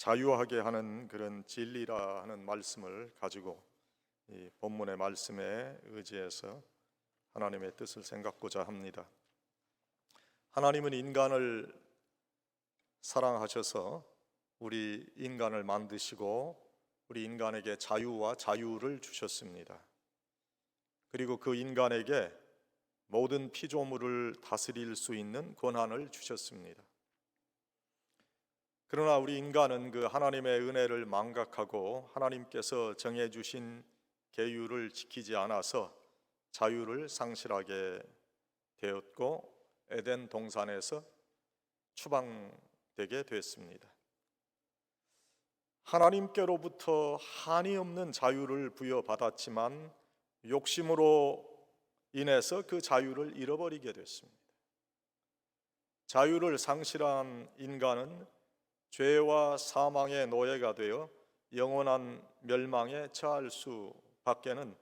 자유하게 하는 그런 진리라 하는 말씀을 가지고 이 본문의 말씀에 의지해서 하나님의 뜻을 생각하고자 합니다. 하나님은 인간을 사랑하셔서 우리 인간을 만드시고 우리 인간에게 자유와 자유를 주셨습니다. 그리고 그 인간에게 모든 피조물을 다스릴 수 있는 권한을 주셨습니다. 그러나 우리 인간은 그 하나님의 은혜를 망각하고 하나님께서 정해주신 계율을 지키지 않아서 자유를 상실하게 되었고 에덴 동산에서 추방되게 됐습니다. 하나님께로부터 한이 없는 자유를 부여받았지만 욕심으로 인해서 그 자유를 잃어버리게 됐습니다. 자유를 상실한 인간은 죄와 사망의 노예가 되어 영원한 멸망에 처할 수밖에는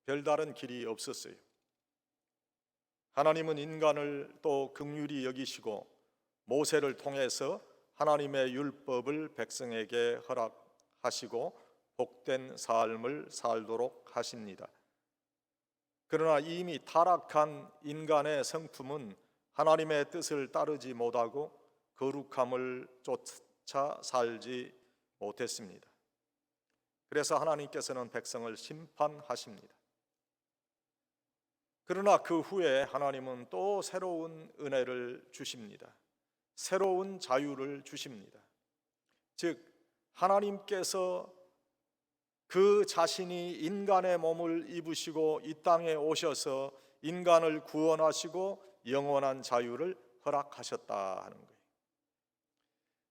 별다른 길이 없었어요. 하나님은 인간을 또 긍휼히 여기시고 모세를 통해서 하나님의 율법을 백성에게 허락하시고 복된 삶을 살도록 하십니다. 그러나 이미 타락한 인간의 성품은 하나님의 뜻을 따르지 못하고 거룩함을 쫓아 살지 못했습니다. 그래서 하나님께서는 백성을 심판하십니다. 그러나 그 후에 하나님은 또 새로운 은혜를 주십니다. 새로운 자유를 주십니다. 즉 하나님께서 그 자신이 인간의 몸을 입으시고 이 땅에 오셔서 인간을 구원하시고 영원한 자유를 허락하셨다 하는 거예요.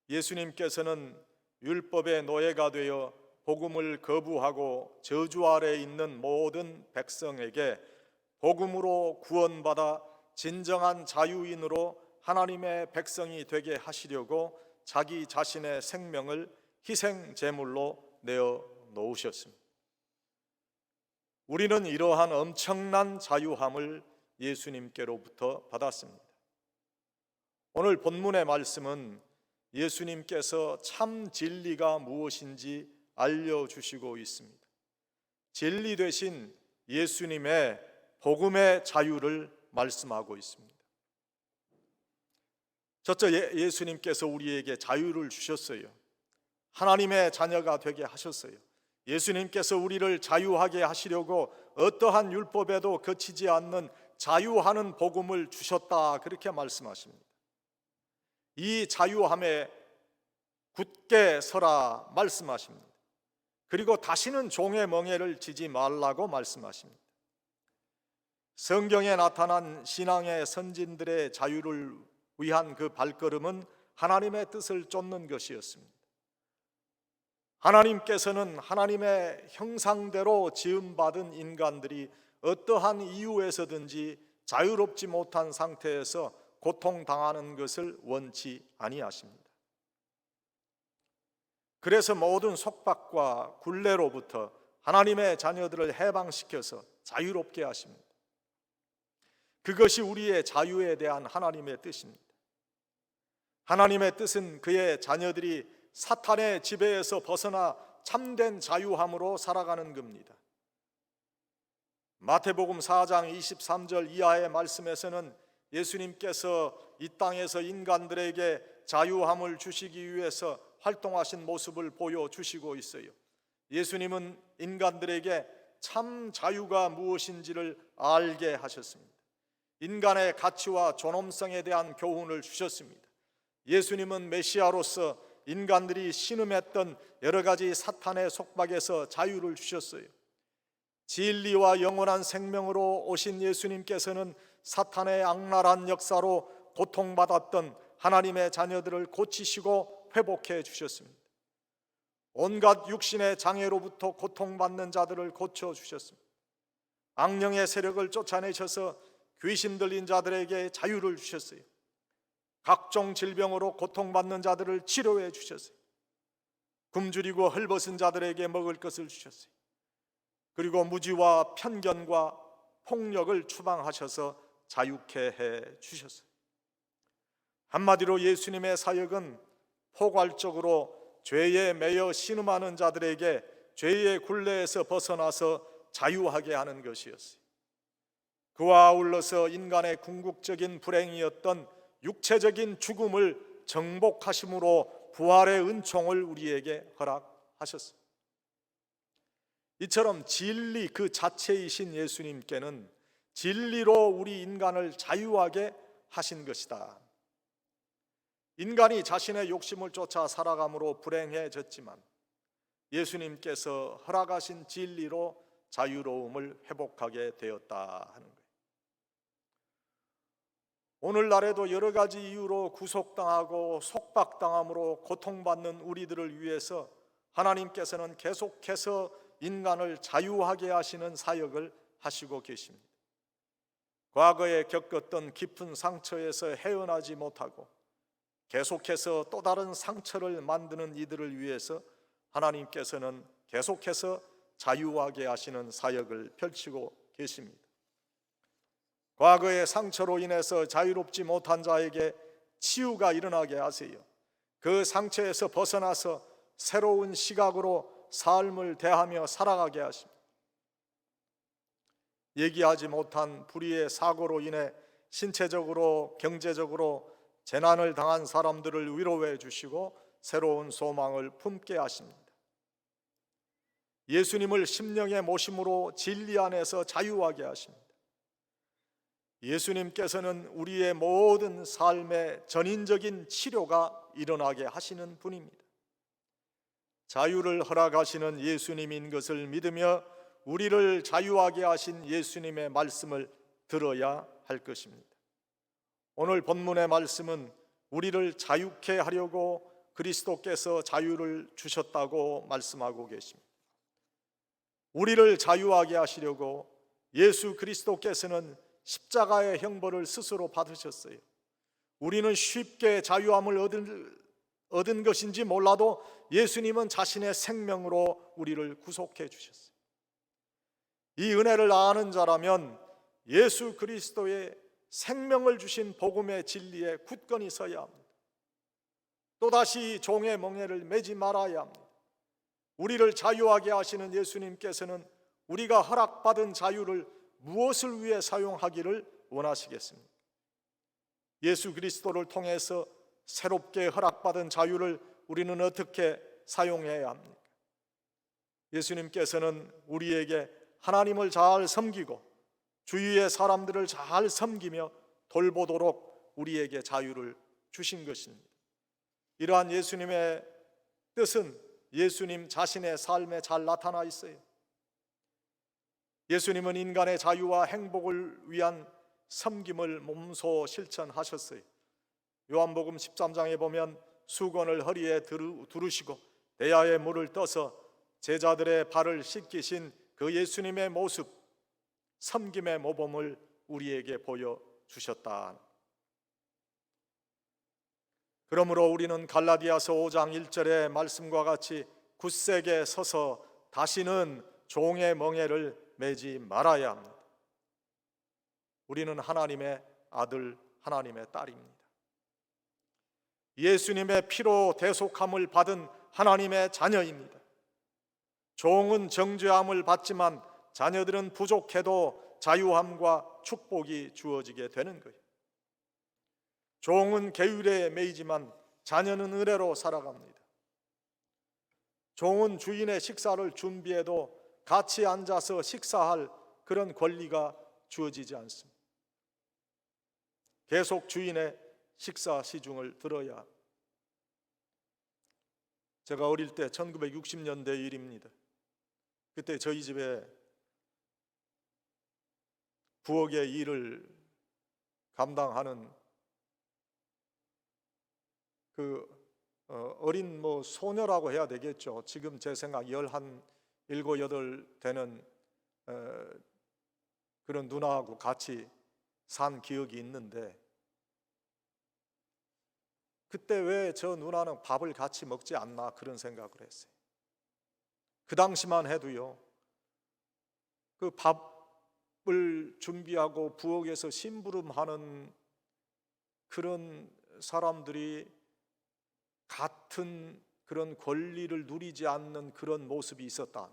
예수님께서는 율법의 노예가 되어 복음을 거부하고 저주 아래 있는 모든 백성에게 복음으로 구원받아 진정한 자유인으로 하나님의 백성이 되게 하시려고 자기 자신의 생명을 희생 제물로 내어 놓으셨습니다. 우리는 이러한 엄청난 자유함을 예수님께로부터 받았습니다. 오늘 본문의 말씀은 예수님께서 참 진리가 무엇인지 알려주시고 있습니다. 진리 되신 예수님의 복음의 자유를 말씀하고 있습니다. 첫째, 예수님께서 우리에게 자유를 주셨어요. 하나님의 자녀가 되게 하셨어요. 예수님께서 우리를 자유하게 하시려고 어떠한 율법에도 거치지 않는 자유하는 복음을 주셨다, 그렇게 말씀하십니다. 이 자유함에 굳게 서라 말씀하십니다. 그리고 다시는 종의 멍에를 지지 말라고 말씀하십니다. 성경에 나타난 신앙의 선진들의 자유를 위한 그 발걸음은 하나님의 뜻을 쫓는 것이었습니다. 하나님께서는 하나님의 형상대로 지음받은 인간들이 어떠한 이유에서든지 자유롭지 못한 상태에서 고통당하는 것을 원치 아니하십니다. 그래서 모든 속박과 굴레로부터 하나님의 자녀들을 해방시켜서 자유롭게 하십니다. 그것이 우리의 자유에 대한 하나님의 뜻입니다. 하나님의 뜻은 그의 자녀들이 사탄의 지배에서 벗어나 참된 자유함으로 살아가는 겁니다. 마태복음 4장 23절 이하의 말씀에서는 예수님께서 이 땅에서 인간들에게 자유함을 주시기 위해서 활동하신 모습을 보여주시고 있어요. 예수님은 인간들에게 참 자유가 무엇인지를 알게 하셨습니다. 인간의 가치와 존엄성에 대한 교훈을 주셨습니다. 예수님은 메시아로서 인간들이 신음했던 여러 가지 사탄의 속박에서 자유를 주셨어요. 진리와 영원한 생명으로 오신 예수님께서는 사탄의 악랄한 역사로 고통받았던 하나님의 자녀들을 고치시고 회복해 주셨습니다. 온갖 육신의 장애로부터 고통받는 자들을 고쳐주셨습니다. 악령의 세력을 쫓아내셔서 귀신 들린 자들에게 자유를 주셨어요. 각종 질병으로 고통받는 자들을 치료해 주셨어요. 굶주리고 헐벗은 자들에게 먹을 것을 주셨어요. 그리고 무지와 편견과 폭력을 추방하셔서 자유케 해 주셨어요. 한마디로 예수님의 사역은 포괄적으로 죄에 매여 신음하는 자들에게 죄의 굴레에서 벗어나서 자유하게 하는 것이었어요. 그와 아울러서 인간의 궁극적인 불행이었던 육체적인 죽음을 정복하심으로 부활의 은총을 우리에게 허락하셨습니다. 이처럼 진리 그 자체이신 예수님께는 진리로 우리 인간을 자유하게 하신 것이다. 인간이 자신의 욕심을 쫓아 살아감으로 불행해졌지만 예수님께서 허락하신 진리로 자유로움을 회복하게 되었다 하는 거예요. 오늘날에도 여러 가지 이유로 구속당하고 속박당함으로 고통받는 우리들을 위해서 하나님께서는 계속해서 인간을 자유하게 하시는 사역을 하시고 계십니다. 과거에 겪었던 깊은 상처에서 헤어나지 못하고 계속해서 또 다른 상처를 만드는 이들을 위해서 하나님께서는 계속해서 자유하게 하시는 사역을 펼치고 계십니다. 과거의 상처로 인해서 자유롭지 못한 자에게 치유가 일어나게 하세요. 그 상처에서 벗어나서 새로운 시각으로 삶을 대하며 살아가게 하십니다. 얘기하지 못한 불의의 사고로 인해 신체적으로 경제적으로 재난을 당한 사람들을 위로해 주시고 새로운 소망을 품게 하십니다. 예수님을 심령의 모심으로 진리 안에서 자유하게 하십니다. 예수님께서는 우리의 모든 삶의 전인적인 치료가 일어나게 하시는 분입니다. 자유를 허락하시는 예수님인 것을 믿으며 우리를 자유하게 하신 예수님의 말씀을 들어야 할 것입니다. 오늘 본문의 말씀은 우리를 자유케 하려고 그리스도께서 자유를 주셨다고 말씀하고 계십니다. 우리를 자유하게 하시려고 예수 그리스도께서는 십자가의 형벌을 스스로 받으셨어요. 우리는 쉽게 자유함을 얻은 것인지 몰라도 예수님은 자신의 생명으로 우리를 구속해 주셨어요. 이 은혜를 아는 자라면 예수 그리스도의 생명을 주신 복음의 진리에 굳건히 서야 합니다. 또다시 종의 멍에를 매지 말아야 합니다. 우리를 자유하게 하시는 예수님께서는 우리가 허락받은 자유를 무엇을 위해 사용하기를 원하시겠습니까? 예수 그리스도를 통해서 새롭게 허락받은 자유를 우리는 어떻게 사용해야 합니까? 예수님께서는 우리에게 하나님을 잘 섬기고 주위의 사람들을 잘 섬기며 돌보도록 우리에게 자유를 주신 것입니다. 이러한 예수님의 뜻은 예수님 자신의 삶에 잘 나타나 있어요. 예수님은 인간의 자유와 행복을 위한 섬김을 몸소 실천하셨어요. 요한복음 13장에 보면 수건을 허리에 두르시고 대야에 물을 떠서 제자들의 발을 씻기신 그 예수님의 모습, 섬김의 모범을 우리에게 보여주셨다. 그러므로 우리는 갈라디아서 5장 1절의 말씀과 같이 굳세게 서서 다시는 종의 멍에를 매지 말아야 합니다. 우리는 하나님의 아들, 하나님의 딸입니다. 예수님의 피로 대속함을 받은 하나님의 자녀입니다. 종은 정죄함을 받지만 자녀들은 부족해도 자유함과 축복이 주어지게 되는 거예요. 종은 계율에 매이지만 자녀는 은혜로 살아갑니다. 종은 주인의 식사를 준비해도 같이 앉아서 식사할 그런 권리가 주어지지 않습니다. 계속 주인의 식사 시중을 들어야. 제가 어릴 때 1960년대 일입니다. 그때 저희 집에 부엌의 일을 감당하는 어린 소녀라고 해야 되겠죠. 지금 제 생각 17, 8 되는 그런 누나하고 같이 산 기억이 있는데 그때 왜 저 누나는 밥을 같이 먹지 않나 그런 생각을 했어요. 그 당시만 해도요, 그 밥을 준비하고 부엌에서 심부름하는 그런 사람들이 같은 그런 권리를 누리지 않는 그런 모습이 있었다.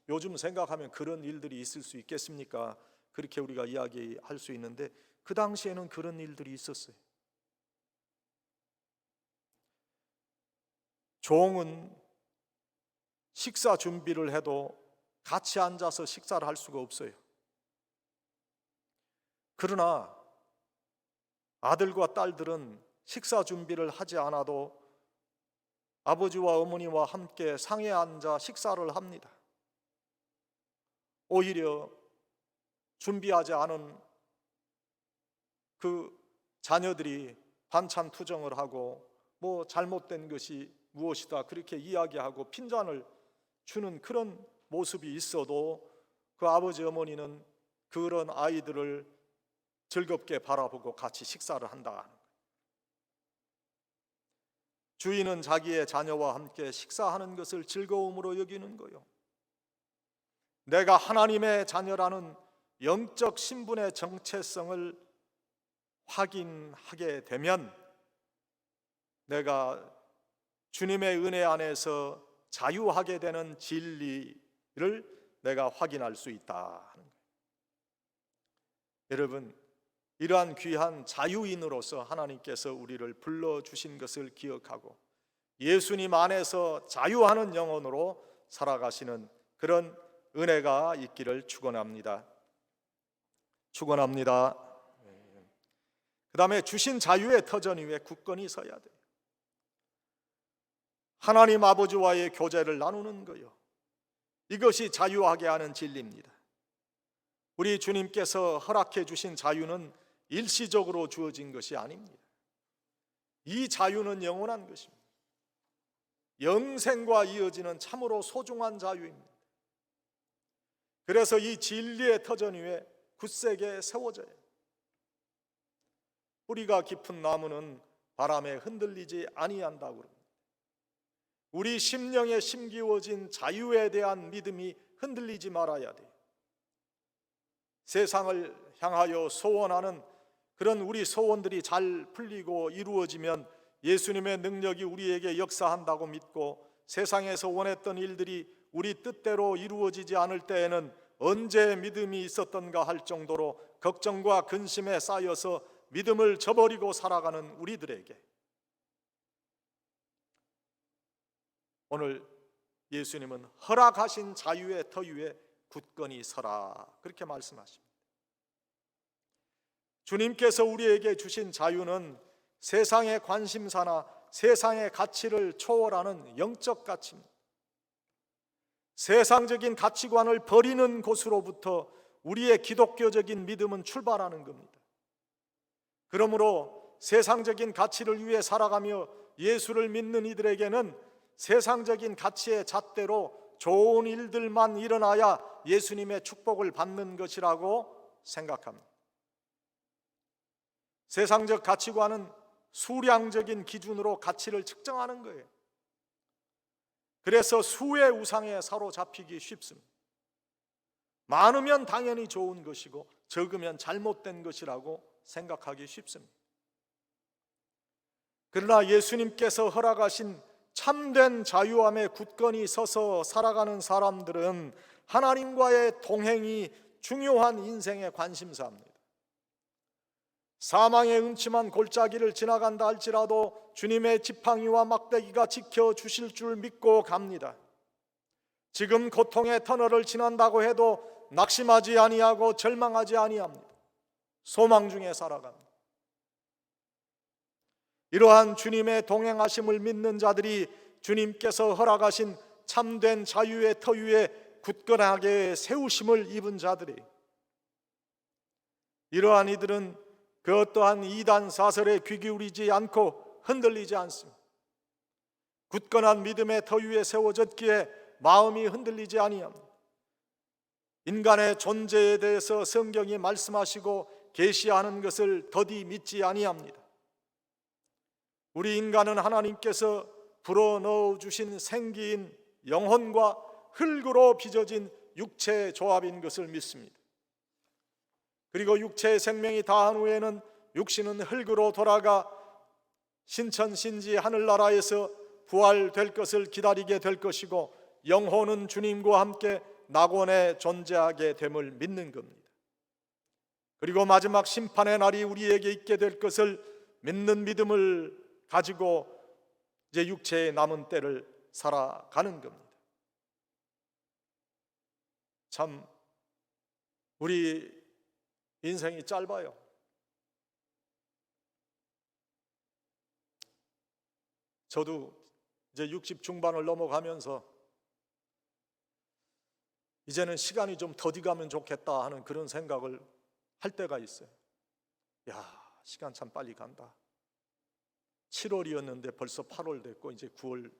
요즘 생각하면 그런 일들이 있을 수 있겠습니까? 그렇게 우리가 이야기할 수 있는데 그 당시에는 그런 일들이 있었어요. 종은 식사 준비를 해도 같이 앉아서 식사를 할 수가 없어요. 그러나 아들과 딸들은 식사 준비를 하지 않아도 아버지와 어머니와 함께 상에 앉아 식사를 합니다. 오히려 준비하지 않은 그 자녀들이 반찬 투정을 하고 뭐 잘못된 것이 무엇이다 그렇게 이야기하고 핀잔을 주는 그런 모습이 있어도 그 아버지 어머니는 그런 아이들을 즐겁게 바라보고 같이 식사를 한다. 주인은 자기의 자녀와 함께 식사하는 것을 즐거움으로 여기는 거요. 내가 하나님의 자녀라는 영적 신분의 정체성을 확인하게 되면 내가 주님의 은혜 안에서 자유하게 되는 진리를 내가 확인할 수 있다. 여러분, 이러한 귀한 자유인으로서 하나님께서 우리를 불러주신 것을 기억하고 예수님 안에서 자유하는 영혼으로 살아가시는 그런 은혜가 있기를 축원합니다. 그 다음에 주신 자유의 터전 위에 굳건히 서야 돼요. 하나님 아버지와의 교제를 나누는 거요. 이것이 자유하게 하는 진리입니다. 우리 주님께서 허락해 주신 자유는 일시적으로 주어진 것이 아닙니다. 이 자유는 영원한 것입니다. 영생과 이어지는 참으로 소중한 자유입니다. 그래서 이 진리의 터전 위에 굳세게 세워져요. 뿌리가 깊은 나무는 바람에 흔들리지 아니한다고 그럽니다. 우리 심령에 심기워진 자유에 대한 믿음이 흔들리지 말아야 돼요. 세상을 향하여 소원하는 그런 우리 소원들이 잘 풀리고 이루어지면 예수님의 능력이 우리에게 역사한다고 믿고 세상에서 원했던 일들이 우리 뜻대로 이루어지지 않을 때에는 언제 믿음이 있었던가 할 정도로 걱정과 근심에 쌓여서 믿음을 저버리고 살아가는 우리들에게 오늘 예수님은 허락하신 자유의 터 위에 굳건히 서라 그렇게 말씀하십니다. 주님께서 우리에게 주신 자유는 세상의 관심사나 세상의 가치를 초월하는 영적 가치입니다. 세상적인 가치관을 버리는 곳으로부터 우리의 기독교적인 믿음은 출발하는 겁니다. 그러므로 세상적인 가치를 위해 살아가며 예수를 믿는 이들에게는 세상적인 가치의 잣대로 좋은 일들만 일어나야 예수님의 축복을 받는 것이라고 생각합니다. 세상적 가치관은 수량적인 기준으로 가치를 측정하는 거예요. 그래서 수의 우상에 사로잡히기 쉽습니다. 많으면 당연히 좋은 것이고 적으면 잘못된 것이라고 생각하기 쉽습니다. 그러나 예수님께서 허락하신 참된 자유함에 굳건히 서서 살아가는 사람들은 하나님과의 동행이 중요한 인생의 관심사입니다. 사망의 음침한 골짜기를 지나간다 할지라도 주님의 지팡이와 막대기가 지켜주실 줄 믿고 갑니다. 지금 고통의 터널을 지난다고 해도 낙심하지 아니하고 절망하지 아니합니다. 소망 중에 살아갑니다. 이러한 주님의 동행하심을 믿는 자들이 주님께서 허락하신 참된 자유의 터 위에 굳건하게 세우심을 입은 자들이 이러한 이들은 그 어떠한 이단 사설에 귀 기울이지 않고 흔들리지 않습니다. 굳건한 믿음의 터 위에 세워졌기에 마음이 흔들리지 아니합니다. 인간의 존재에 대해서 성경이 말씀하시고 계시하는 것을 더디 믿지 아니합니다. 우리 인간은 하나님께서 불어넣어 주신 생기인 영혼과 흙으로 빚어진 육체의 조합인 것을 믿습니다. 그리고 육체의 생명이 다한 후에는 육신은 흙으로 돌아가 신천신지 하늘나라에서 부활될 것을 기다리게 될 것이고 영혼은 주님과 함께 낙원에 존재하게 됨을 믿는 겁니다. 그리고 마지막 심판의 날이 우리에게 있게 될 것을 믿는 믿음을 가지고 이제 육체의 남은 때를 살아가는 겁니다. 참 우리 인생이 짧아요. 저도 이제 60 중반을 넘어가면서 이제는 시간이 좀 더디 가면 좋겠다 하는 그런 생각을 할 때가 있어요. 야, 시간 참 빨리 간다. 7월이었는데 벌써 8월 됐고 이제 9월,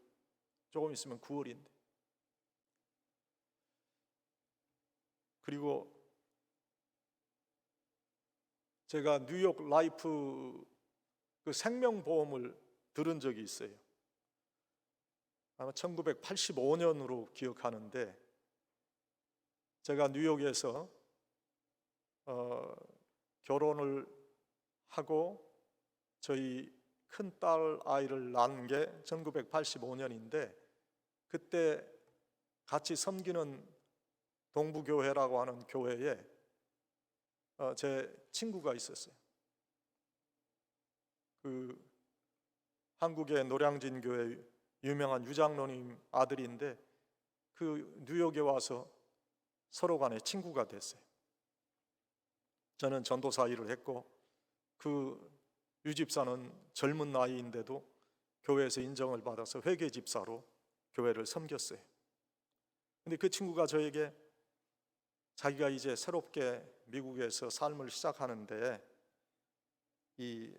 조금 있으면 9월인데. 그리고 제가 뉴욕 라이프 그 생명보험을 들은 적이 있어요. 아마 1985년으로 기억하는데, 제가 뉴욕에서 결혼을 하고 저희 큰딸 아이를 낳은 게 1985년인데 그때 같이 섬기는 동부교회라고 하는 교회에 제 친구가 있었어요. 그 한국의 노량진 교회 유명한 유장로님 아들인데 그 뉴욕에 와서 서로 간에 친구가 됐어요. 저는 전도사 일을 했고 그 유집사는 젊은 나이인데도 교회에서 인정을 받아서 회계 집사로 교회를 섬겼어요. 근데 그 친구가 저에게 자기가 이제 새롭게 미국에서 삶을 시작하는데 이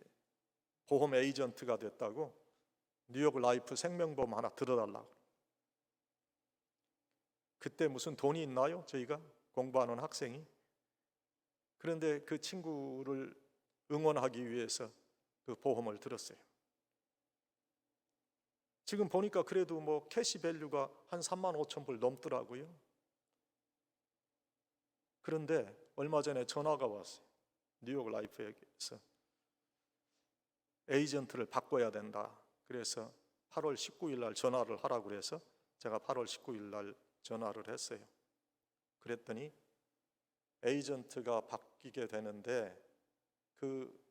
보험 에이전트가 됐다고 뉴욕 라이프 생명보험 하나 들어달라고. 그때 무슨 돈이 있나요? 저희가 공부하는 학생이. 그런데 그 친구를 응원하기 위해서 그 보험을 들었어요. 지금 보니까 그래도 뭐 캐시 밸류가 한 35,000불 넘더라고요. 그런데 얼마 전에 전화가 왔어요. 뉴욕 라이프에서 에이전트를 바꿔야 된다. 그래서 8월 19일 날 전화를 하라고 그래서 제가 8월 19일 날 전화를 했어요. 그랬더니 에이전트가 바뀌게 되는데 그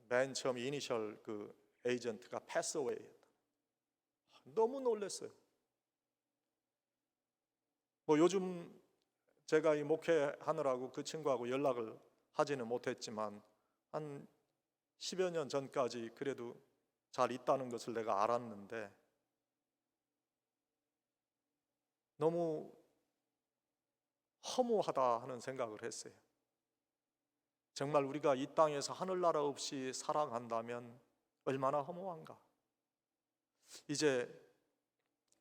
맨 처음 이니셜 그 에이전트가 패스어웨이였다. 너무 놀랐어요. 뭐 요즘 제가 이 목회하느라고 그 친구하고 연락을 하지는 못했지만 한 10여 년 전까지 그래도 잘 있다는 것을 내가 알았는데 너무 허무하다 하는 생각을 했어요. 정말 우리가 이 땅에서 하늘나라 없이 살아간다면 얼마나 허무한가. 이제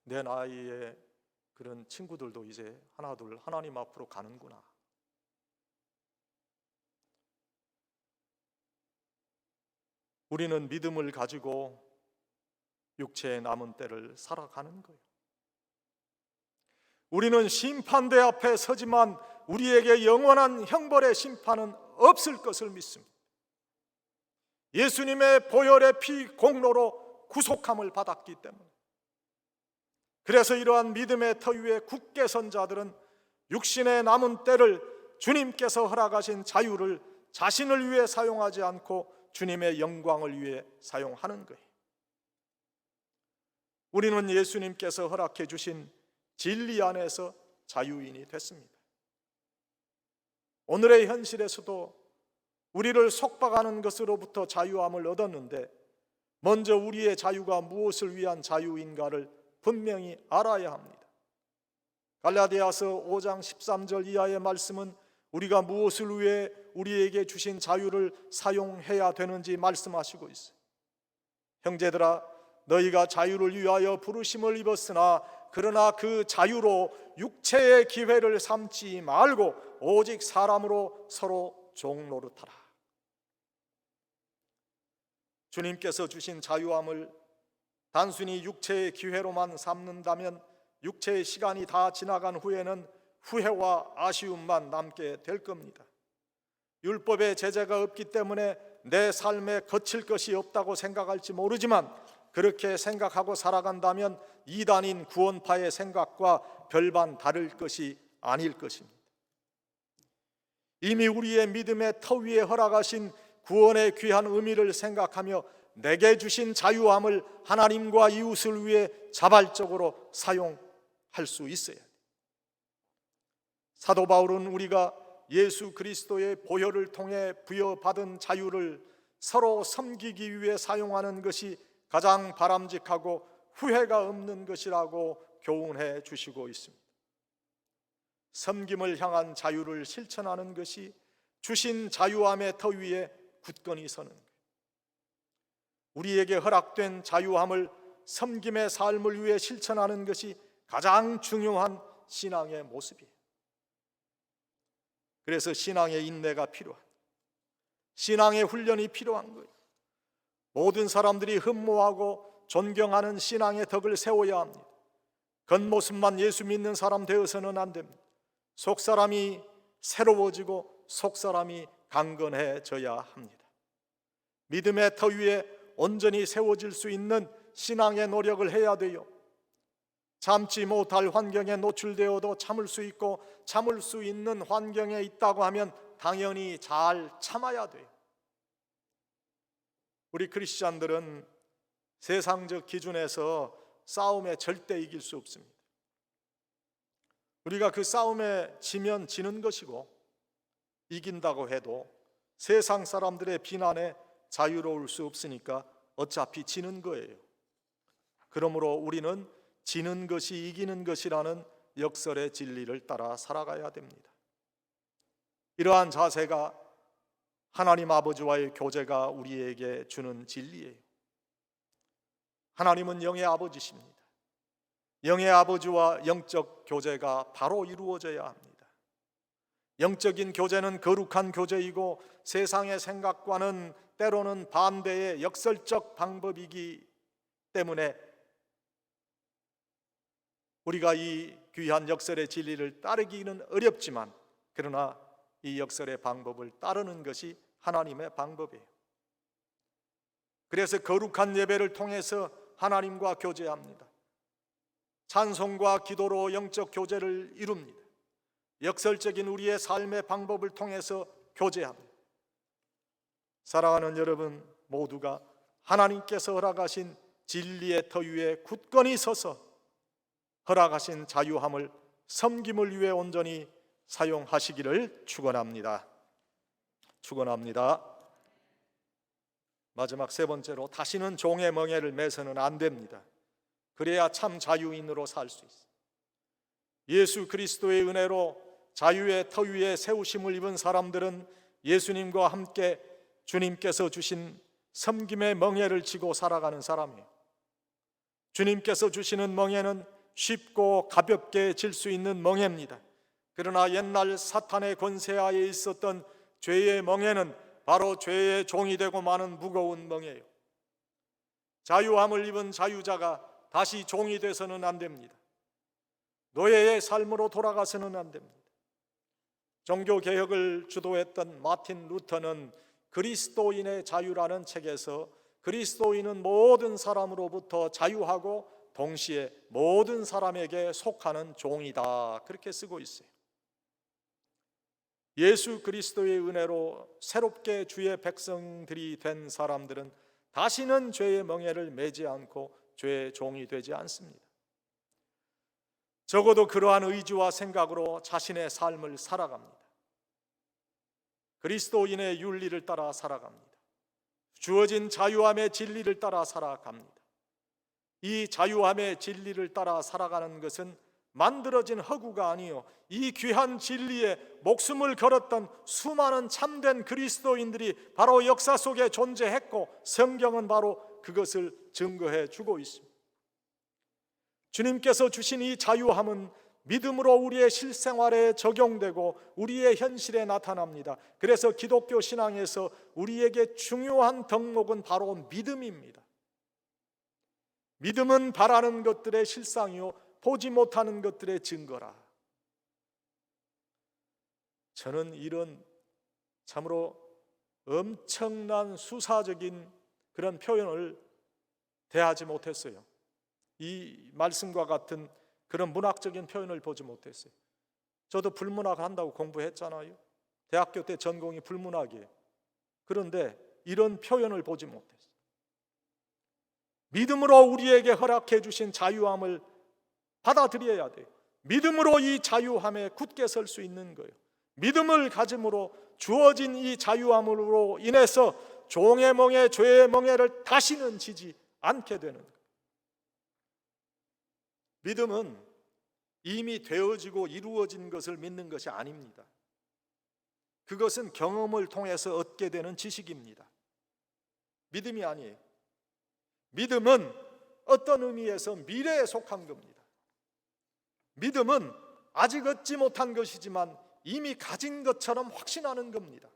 내 나이에 그런 친구들도 이제 하나둘 하나님 앞으로 가는구나. 우리는 믿음을 가지고 육체의 남은 때를 살아가는 거예요. 우리는 심판대 앞에 서지만 우리에게 영원한 형벌의 심판은 없을 것을 믿습니다. 예수님의 보혈의 피 공로로 구속함을 받았기 때문에. 그래서 이러한 믿음의 터 위에 굳게 선 자들은 육신의 남은 때를 주님께서 허락하신 자유를 자신을 위해 사용하지 않고 주님의 영광을 위해 사용하는 거예요. 우리는 예수님께서 허락해 주신 진리 안에서 자유인이 됐습니다. 오늘의 현실에서도 우리를 속박하는 것으로부터 자유함을 얻었는데 먼저 우리의 자유가 무엇을 위한 자유인가를 분명히 알아야 합니다. 갈라디아서 5장 13절 이하의 말씀은 우리가 무엇을 위해 우리에게 주신 자유를 사용해야 되는지 말씀하시고 있어요. 형제들아, 너희가 자유를 위하여 부르심을 입었으나 그러나 그 자유로 육체의 기회를 삼지 말고 오직 사람으로 서로 종노릇하라. 주님께서 주신 자유함을 단순히 육체의 기회로만 삼는다면 육체의 시간이 다 지나간 후에는 후회와 아쉬움만 남게 될 겁니다. 율법의 제재가 없기 때문에 내 삶에 거칠 것이 없다고 생각할지 모르지만 그렇게 생각하고 살아간다면 이단인 구원파의 생각과 별반 다를 것이 아닐 것입니다. 이미 우리의 믿음의 터 위에 허락하신 구원의 귀한 의미를 생각하며 내게 주신 자유함을 하나님과 이웃을 위해 자발적으로 사용할 수 있어야 돼요. 사도 바울은 우리가 예수 그리스도의 보혈을 통해 부여받은 자유를 서로 섬기기 위해 사용하는 것이 가장 바람직하고 후회가 없는 것이라고 교훈해 주시고 있습니다. 섬김을 향한 자유를 실천하는 것이 주신 자유함의 터 위에 굳건히 서는 거예요. 우리에게 허락된 자유함을 섬김의 삶을 위해 실천하는 것이 가장 중요한 신앙의 모습이에요. 그래서 신앙의 인내가 필요한, 신앙의 훈련이 필요한 거예요. 모든 사람들이 흠모하고 존경하는 신앙의 덕을 세워야 합니다. 겉모습만 예수 믿는 사람 되어서는 안 됩니다. 속사람이 새로워지고 속사람이 강건해져야 합니다. 믿음의 터 위에 온전히 세워질 수 있는 신앙의 노력을 해야 돼요. 참지 못할 환경에 노출되어도 참을 수 있고 참을 수 있는 환경에 있다고 하면 당연히 잘 참아야 돼요. 우리 크리스찬들은 세상적 기준에서 싸움에 절대 이길 수 없습니다. 우리가 그 싸움에 지면 지는 것이고 이긴다고 해도 세상 사람들의 비난에 자유로울 수 없으니까 어차피 지는 거예요. 그러므로 우리는 지는 것이 이기는 것이라는 역설의 진리를 따라 살아가야 됩니다. 이러한 자세가 하나님 아버지와의 교제가 우리에게 주는 진리예요. 하나님은 영의 아버지십니다. 영의 아버지와 영적 교제가 바로 이루어져야 합니다. 영적인 교제는 거룩한 교제이고 세상의 생각과는 때로는 반대의 역설적 방법이기 때문에 우리가 이 귀한 역설의 진리를 따르기는 어렵지만, 그러나 이 역설의 방법을 따르는 것이 하나님의 방법이에요. 그래서 거룩한 예배를 통해서 하나님과 교제합니다. 찬송과 기도로 영적 교제를 이룹니다. 역설적인 우리의 삶의 방법을 통해서 교제합니다. 사랑하는 여러분 모두가 하나님께서 허락하신 진리의 터 위에 굳건히 서서 허락하신 자유함을 섬김을 위해 온전히 사용하시기를 축원합니다. 축원합니다. 마지막 세 번째로, 다시는 종의 멍에를 매서는 안 됩니다. 그래야 참 자유인으로 살 수 있어요. 예수 그리스도의 은혜로 자유의 터 위에 세우심을 입은 사람들은 예수님과 함께 주님께서 주신 섬김의 멍에를 지고 살아가는 사람이에요. 주님께서 주시는 멍에는 쉽고 가볍게 질 수 있는 멍에입니다. 그러나 옛날 사탄의 권세하에 있었던 죄의 멍에는 바로 죄의 종이 되고 마는 무거운 멍에예요. 자유함을 입은 자유자가 다시 종이 돼서는 안 됩니다. 노예의 삶으로 돌아가서는 안 됩니다. 종교개혁을 주도했던 마틴 루터는 그리스도인의 자유라는 책에서 그리스도인은 모든 사람으로부터 자유하고 동시에 모든 사람에게 속하는 종이다, 그렇게 쓰고 있어요. 예수 그리스도의 은혜로 새롭게 주의 백성들이 된 사람들은 다시는 죄의 멍에를 매지 않고 죄의 종이 되지 않습니다. 적어도 그러한 의지와 생각으로 자신의 삶을 살아갑니다. 그리스도인의 윤리를 따라 살아갑니다. 주어진 자유함의 진리를 따라 살아갑니다. 이 자유함의 진리를 따라 살아가는 것은 만들어진 허구가 아니요, 이 귀한 진리에 목숨을 걸었던 수많은 참된 그리스도인들이 바로 역사 속에 존재했고 성경은 바로 그것을 증거해 주고 있습니다. 주님께서 주신 이 자유함은 믿음으로 우리의 실생활에 적용되고 우리의 현실에 나타납니다. 그래서 기독교 신앙에서 우리에게 중요한 덕목은 바로 믿음입니다. 믿음은 바라는 것들의 실상이요 보지 못하는 것들의 증거라. 저는 이런 참으로 엄청난 수사적인 그런 표현을 대하지 못했어요. 이 말씀과 같은 그런 문학적인 표현을 보지 못했어요. 저도 불문학 한다고 공부했잖아요. 대학교 때 전공이 불문학이에요. 그런데 이런 표현을 보지 못했어요. 믿음으로 우리에게 허락해 주신 자유함을 받아들여야 돼요. 믿음으로 이 자유함에 굳게 설 수 있는 거예요. 믿음을 가짐으로 주어진 이 자유함으로 인해서 종의 멍에, 죄의 멍에를 다시는 지지 않게 되는 거예요. 믿음은 이미 되어지고 이루어진 것을 믿는 것이 아닙니다. 그것은 경험을 통해서 얻게 되는 지식입니다. 믿음이 아니에요. 믿음은 어떤 의미에서 미래에 속한 겁니다. 믿음은 아직 얻지 못한 것이지만 이미 가진 것처럼 확신하는 겁니다.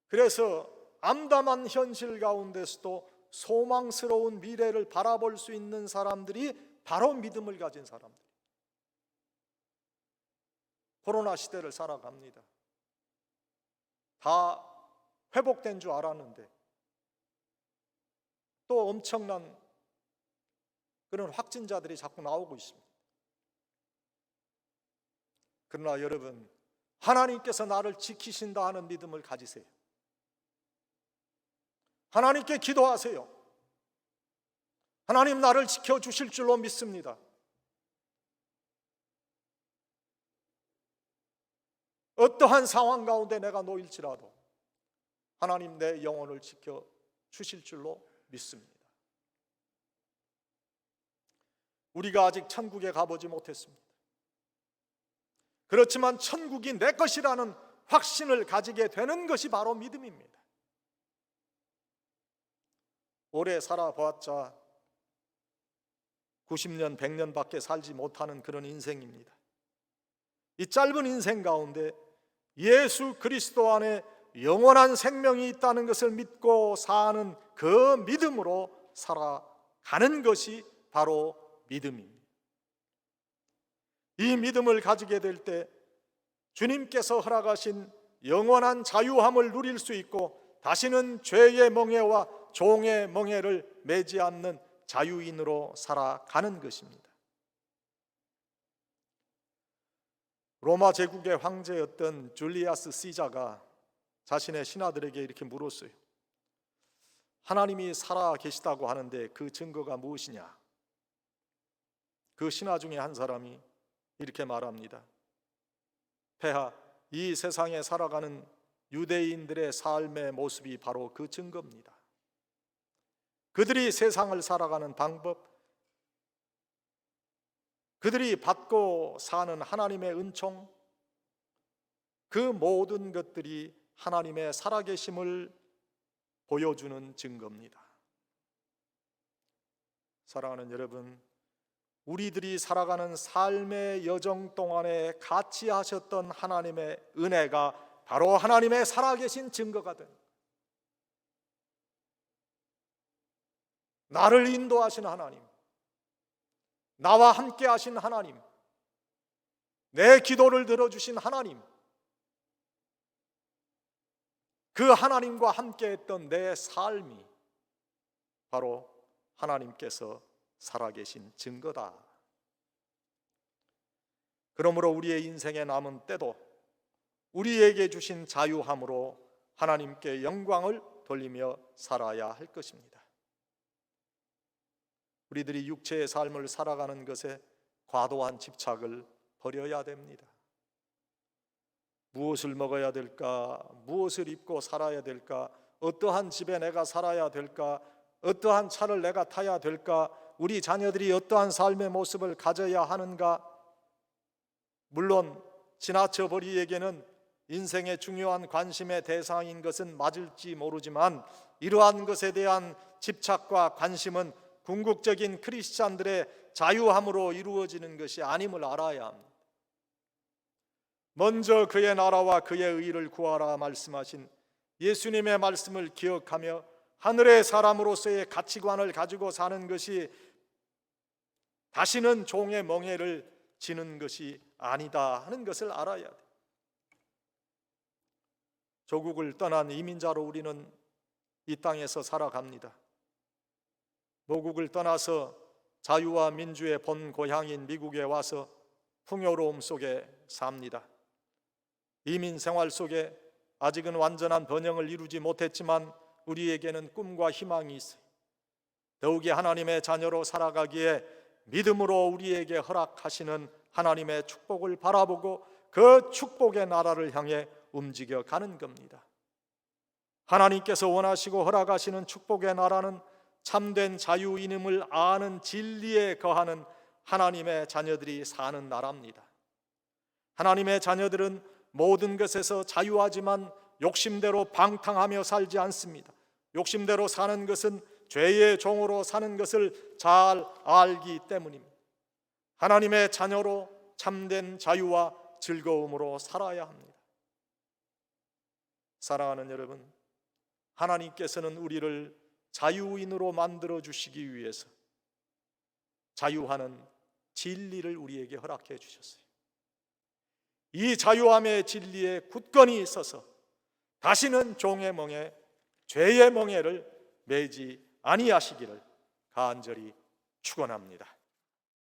그래서 암담한 현실 가운데서도 소망스러운 미래를 바라볼 수 있는 사람들이 바로 믿음을 가진 사람들. 코로나 시대를 살아갑니다. 다 회복된 줄 알았는데 또 엄청난 그런 확진자들이 자꾸 나오고 있습니다. 그러나 여러분, 하나님께서 나를 지키신다 하는 믿음을 가지세요. 하나님께 기도하세요. 하나님 나를 지켜주실 줄로 믿습니다. 어떠한 상황 가운데 내가 놓일지라도 하나님 내 영혼을 지켜주실 줄로 믿습니다. 우리가 아직 천국에 가보지 못했습니다. 그렇지만 천국이 내 것이라는 확신을 가지게 되는 것이 바로 믿음입니다. 오래 살아보았자 90년, 100년밖에 살지 못하는 그런 인생입니다. 이 짧은 인생 가운데 예수 그리스도 안에 영원한 생명이 있다는 것을 믿고 사는 그 믿음으로 살아가는 것이 바로 믿음입니다. 이 믿음을 가지게 될 때 주님께서 허락하신 영원한 자유함을 누릴 수 있고 다시는 죄의 멍에와 종의 멍에를 매지 않는 자유인으로 살아가는 것입니다. 로마 제국의 황제였던 줄리아스 시자가 자신의 신하들에게 이렇게 물었어요. 하나님이 살아 계시다고 하는데 그 증거가 무엇이냐? 그 신하 중에 한 사람이 이렇게 말합니다. 폐하, 이 세상에 살아가는 유대인들의 삶의 모습이 바로 그 증거입니다. 그들이 세상을 살아가는 방법, 그들이 받고 사는 하나님의 은총, 그 모든 것들이 하나님의 살아계심을 보여주는 증거입니다. 사랑하는 여러분, 우리들이 살아가는 삶의 여정 동안에 같이 하셨던 하나님의 은혜가 바로 하나님의 살아계신 증거가 됩니다. 나를 인도하신 하나님, 나와 함께 하신 하나님, 내 기도를 들어주신 하나님, 그 하나님과 함께 했던 내 삶이 바로 하나님께서 살아계신 증거다. 그러므로 우리의 인생에 남은 때도 우리에게 주신 자유함으로 하나님께 영광을 돌리며 살아야 할 것입니다. 우리들이 육체의 삶을 살아가는 것에 과도한 집착을 버려야 됩니다. 무엇을 먹어야 될까? 무엇을 입고 살아야 될까? 어떠한 집에 내가 살아야 될까? 어떠한 차를 내가 타야 될까? 우리 자녀들이 어떠한 삶의 모습을 가져야 하는가? 물론 지나쳐 버리에게는 인생의 중요한 관심의 대상인 것은 맞을지 모르지만 이러한 것에 대한 집착과 관심은 궁극적인 크리스찬들의 자유함으로 이루어지는 것이 아님을 알아야 합니다. 먼저 그의 나라와 그의 의를 구하라 말씀하신 예수님의 말씀을 기억하며 하늘의 사람으로서의 가치관을 가지고 사는 것이 다시는 종의 멍에를 지는 것이 아니다 하는 것을 알아야 돼. 조국을 떠난 이민자로 우리는 이 땅에서 살아갑니다. 모국을 떠나서 자유와 민주의 본 고향인 미국에 와서 풍요로움 속에 삽니다. 이민 생활 속에 아직은 완전한 번영을 이루지 못했지만 우리에게는 꿈과 희망이 있어요. 더욱이 하나님의 자녀로 살아가기에 믿음으로 우리에게 허락하시는 하나님의 축복을 바라보고 그 축복의 나라를 향해 움직여 가는 겁니다. 하나님께서 원하시고 허락하시는 축복의 나라는 참된 자유인임을 아는 진리에 거하는 하나님의 자녀들이 사는 나라입니다. 하나님의 자녀들은 모든 것에서 자유하지만 욕심대로 방탕하며 살지 않습니다. 욕심대로 사는 것은 죄의 종으로 사는 것을 잘 알기 때문입니다. 하나님의 자녀로 참된 자유와 즐거움으로 살아야 합니다. 사랑하는 여러분, 하나님께서는 우리를 자유인으로 만들어 주시기 위해서 자유하는 진리를 우리에게 허락해 주셨어요. 이 자유함의 진리에 굳건히 있어서 다시는 종의 멍에, 죄의 멍에를 매지 아니하시기를 간절히 축원합니다.